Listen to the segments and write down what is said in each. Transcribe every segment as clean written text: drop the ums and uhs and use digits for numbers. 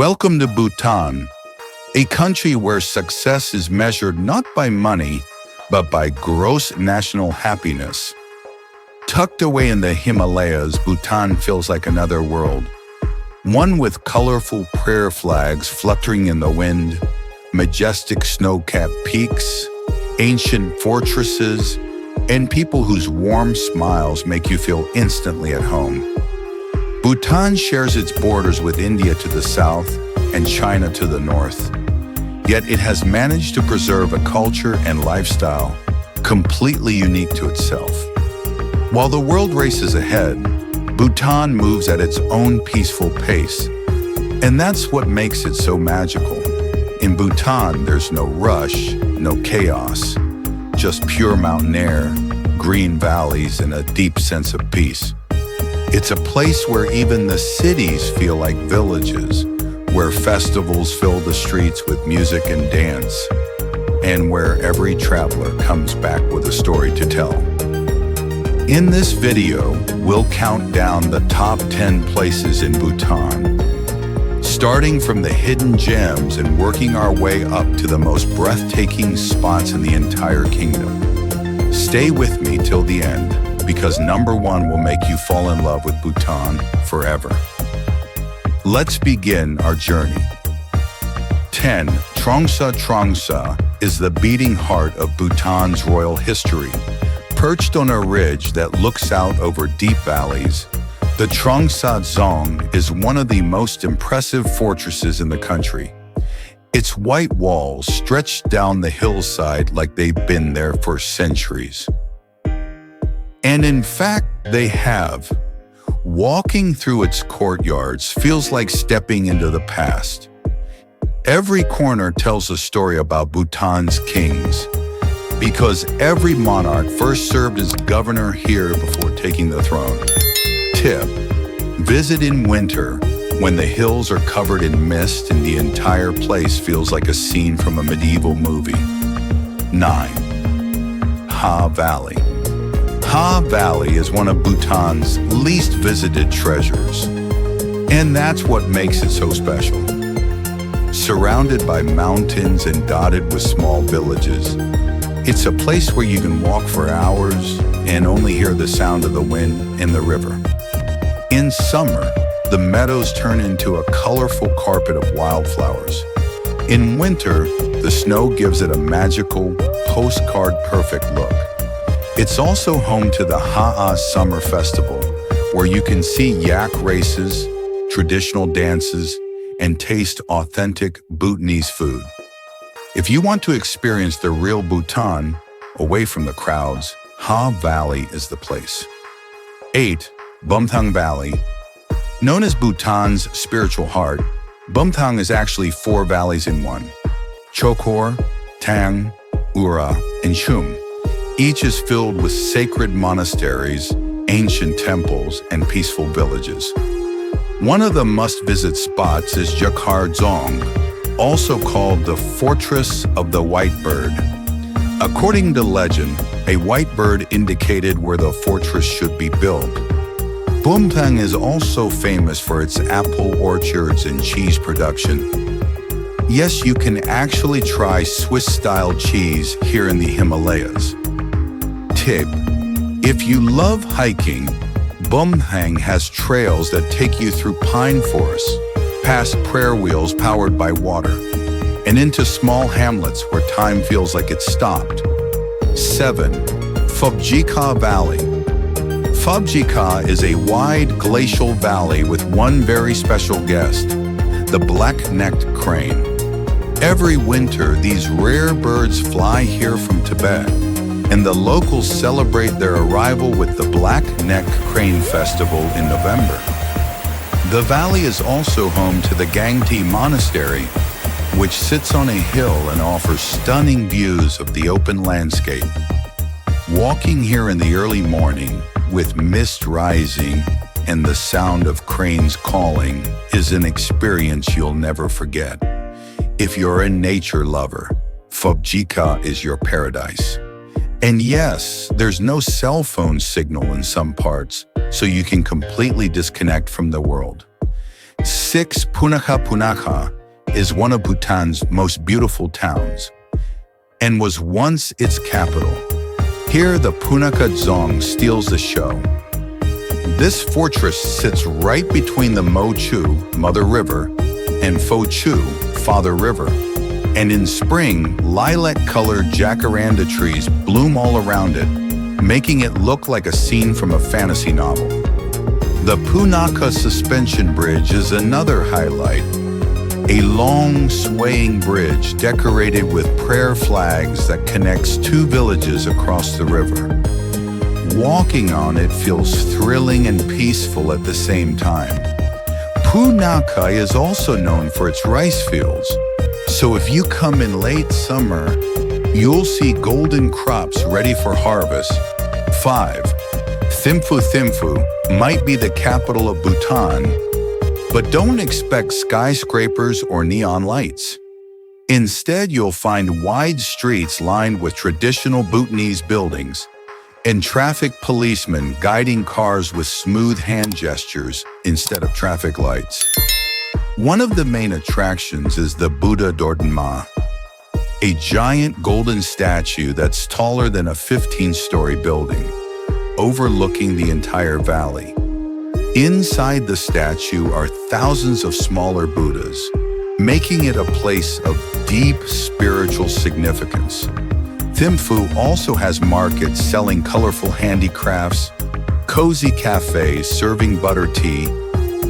Welcome to Bhutan, a country where success is measured not by money, but by gross national happiness. Tucked away in the Himalayas, Bhutan feels like another world. One with colorful prayer flags fluttering in the wind, majestic snow-capped peaks, ancient fortresses, and people whose warm smiles make you feel instantly at home. Bhutan shares its borders with India to the south and China to the north. Yet it has managed to preserve a culture and lifestyle completely unique to itself. While the world races ahead, Bhutan moves at its own peaceful pace. And that's what makes it so magical. In Bhutan, there's no rush, no chaos, just pure mountain air, green valleys, and a deep sense of peace. It's a place where even the cities feel like villages, where festivals fill the streets with music and dance, and where every traveler comes back with a story to tell. In this video, we'll count down the top 10 places in Bhutan, starting from the hidden gems and working our way up to the most breathtaking spots in the entire kingdom. Stay with me till the end, because number 1 will make you fall in love with Bhutan forever. Let's begin our journey. 10. Trongsa. Trongsa is the beating heart of Bhutan's royal history. Perched on a ridge that looks out over deep valleys, the Trongsa Dzong is one of the most impressive fortresses in the country. Its white walls stretch down the hillside like they've been there for centuries. And in fact, they have. Walking through its courtyards feels like stepping into the past. Every corner tells a story about Bhutan's kings, because every monarch first served as governor here before taking the throne. Tip: visit in winter when the hills are covered in mist and the entire place feels like a scene from a medieval movie. 9. Ha Valley. Ha Valley is one of Bhutan's least visited treasures, and that's what makes it so special. Surrounded by mountains and dotted with small villages, it's a place where you can walk for hours and only hear the sound of the wind and the river. In summer, the meadows turn into a colorful carpet of wildflowers. In winter, the snow gives it a magical, postcard-perfect look. It's also home to the Ha'a Summer Festival, where you can see yak races, traditional dances, and taste authentic Bhutanese food. If you want to experience the real Bhutan, away from the crowds, Ha Valley is the place. 8. Bumthang Valley. Known as Bhutan's spiritual heart, Bumthang is actually 4 valleys in one: Chokhor, Tang, Ura, and Chum. Each is filled with sacred monasteries, ancient temples, and peaceful villages. One of the must-visit spots is Jakhar Dzong, also called the Fortress of the White Bird. According to legend, a white bird indicated where the fortress should be built. Bumthang is also famous for its apple orchards and cheese production. Yes, you can actually try Swiss-style cheese here in the Himalayas. Tip: if you love hiking, Bumthang has trails that take you through pine forests, past prayer wheels powered by water, and into small hamlets where time feels like it stopped. 7. Phobjikha Valley. Phobjikha is a wide glacial valley with one very special guest, the black-necked crane. Every winter, these rare birds fly here from Tibet, and the locals celebrate their arrival with the Black-Neck Crane Festival in November. The valley is also home to the Gangti Monastery, which sits on a hill and offers stunning views of the open landscape. Walking here in the early morning, with mist rising and the sound of cranes calling, is an experience you'll never forget. If you're a nature lover, Phobjikha is your paradise. And yes, there's no cell phone signal in some parts, so you can completely disconnect from the world. 6. Punakha is one of Bhutan's most beautiful towns and was once its capital. Here, the Punakha Dzong steals the show. This fortress sits right between the Mo-Chu, Mother River, and Fo-Chu, Father River. And in spring, lilac-colored jacaranda trees bloom all around it, making it look like a scene from a fantasy novel. The Punakha Suspension Bridge is another highlight. A long, swaying bridge decorated with prayer flags that connects two villages across the river. Walking on it feels thrilling and peaceful at the same time. Punakha is also known for its rice fields, so if you come in late summer, you'll see golden crops ready for harvest. 5. Thimphu might be the capital of Bhutan, but don't expect skyscrapers or neon lights. Instead, you'll find wide streets lined with traditional Bhutanese buildings and traffic policemen guiding cars with smooth hand gestures instead of traffic lights. One of the main attractions is the Buddha Dortenma, a giant golden statue that's taller than a 15-story building, overlooking the entire valley. Inside the statue are thousands of smaller Buddhas, making it a place of deep spiritual significance. Thimphu also has markets selling colorful handicrafts, cozy cafes serving butter tea,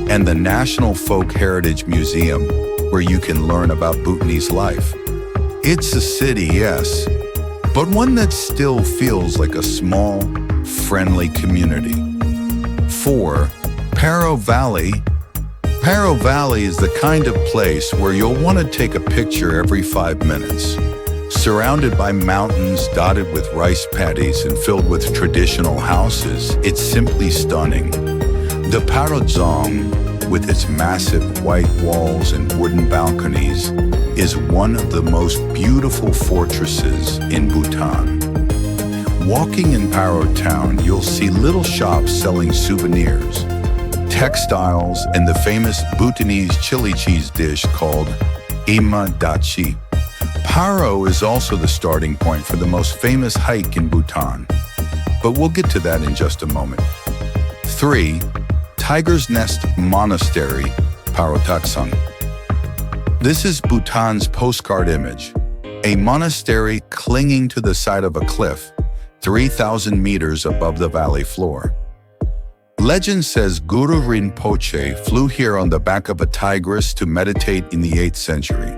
and the National Folk Heritage Museum, where you can learn about Bhutanese life. It's a city, yes, but one that still feels like a small, friendly community. 4. Paro Valley. Paro Valley is the kind of place where you'll want to take a picture every 5 minutes. Surrounded by mountains dotted with rice paddies and filled with traditional houses, it's simply stunning. The Paro Dzong, with its massive white walls and wooden balconies, is one of the most beautiful fortresses in Bhutan. Walking in Paro town, you'll see little shops selling souvenirs, textiles, and the famous Bhutanese chili cheese dish called Ima Dachi. Paro is also the starting point for the most famous hike in Bhutan, but we'll get to that in just a moment. 3. Tiger's Nest Monastery, Paro Taksang. This is Bhutan's postcard image, a monastery clinging to the side of a cliff, 3,000 meters above the valley floor. Legend says Guru Rinpoche flew here on the back of a tigress to meditate in the 8th century.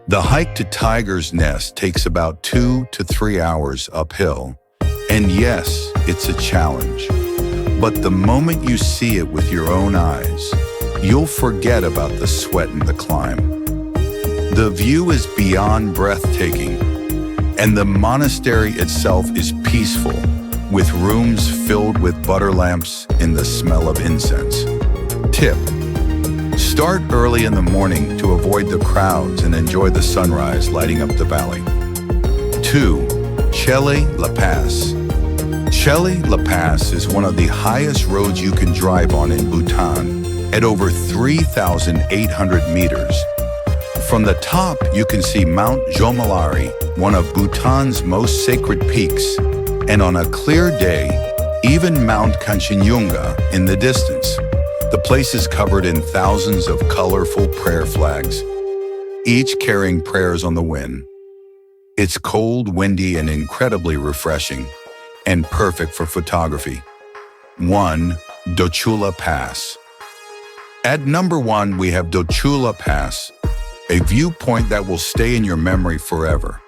The hike to Tiger's Nest takes about 2 to 3 hours uphill, and yes, it's a challenge. But the moment you see it with your own eyes, you'll forget about the sweat and the climb. The view is beyond breathtaking, and the monastery itself is peaceful, with rooms filled with butter lamps and the smell of incense. Tip: start early in the morning to avoid the crowds and enjoy the sunrise lighting up the valley. 2. Chele-La Pass. Chele-La Pass is one of the highest roads you can drive on in Bhutan, at over 3,800 meters. From the top, you can see Mount Jomalari, one of Bhutan's most sacred peaks, and on a clear day, even Mount Kanchenjunga in the distance. The place is covered in thousands of colorful prayer flags, each carrying prayers on the wind. It's cold, windy, and incredibly refreshing, and perfect for photography. 1. Dochula Pass. At number 1, we have Dochula Pass, a viewpoint that will stay in your memory forever.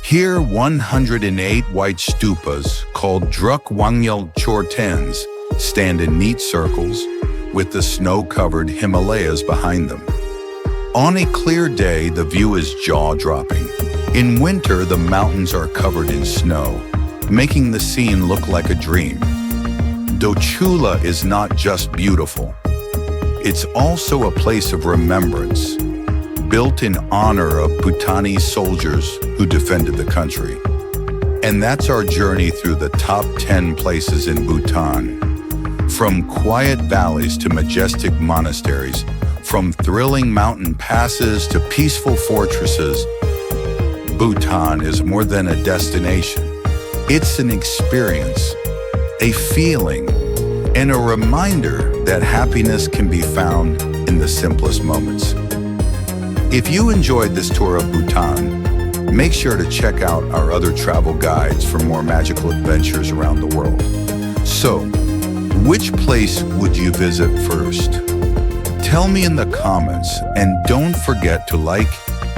Here, 108 white stupas, called Druk Wangyal Chortens, stand in neat circles, with the snow-covered Himalayas behind them. On a clear day, the view is jaw-dropping. In winter, the mountains are covered in snow, making the scene look like a dream. Dochula is not just beautiful. It's also a place of remembrance, built in honor of Bhutanese soldiers who defended the country. And that's our journey through the top 10 places in Bhutan. From quiet valleys to majestic monasteries, From thrilling mountain passes to peaceful fortresses, Bhutan is more than a destination. It's an experience, a feeling, and a reminder that happiness can be found in the simplest moments. If you enjoyed this tour of Bhutan, make sure to check out our other travel guides for more magical adventures around the world. So, which place would you visit first? Tell me in the comments, and don't forget to like,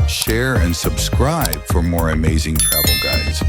share, and subscribe for more amazing travel guides.